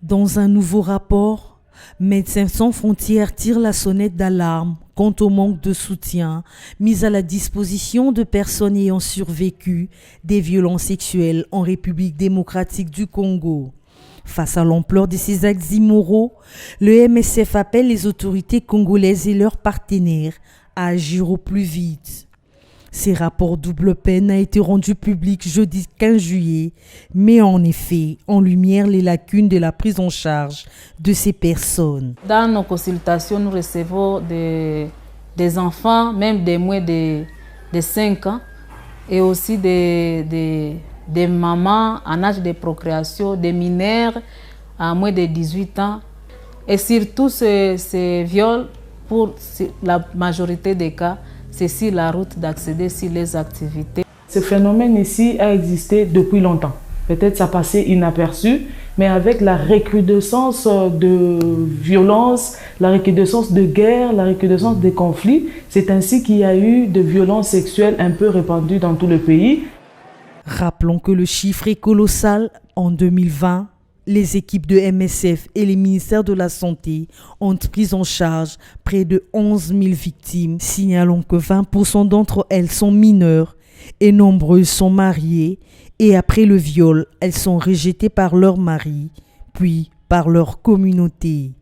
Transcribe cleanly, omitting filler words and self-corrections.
Dans un nouveau rapport, Médecins sans frontières tire la sonnette d'alarme quant au manque de soutien mis à la disposition de personnes ayant survécu des violences sexuelles en République démocratique du Congo. Face à l'ampleur de ces actes immoraux, le MSF appelle les autorités congolaises et leurs partenaires à agir au plus vite. Ces rapports double peine a été rendu public jeudi 15 juillet, met en effet en lumière les lacunes de la prise en charge de ces personnes. Dans nos consultations, nous recevons des enfants, même des moins de 5 ans, et aussi des mamans en âge de procréation, des mineurs à moins de 18 ans. Et surtout ces viols, pour la majorité des cas, c'est sur la route d'accéder sur les activités. Ce phénomène ici a existé depuis longtemps. Peut-être ça passait inaperçu, mais avec la recrudescence de violences, la recrudescence de guerres, la recrudescence des conflits, c'est ainsi qu'il y a eu de violences sexuelles un peu répandues dans tout le pays. Rappelons que le chiffre est colossal. En 2020, les équipes de MSF et les ministères de la Santé ont pris en charge près de 11 000 victimes, signalant que 20% d'entre elles sont mineures et nombreuses sont mariées et après le viol, elles sont rejetées par leur mari, puis par leur communauté.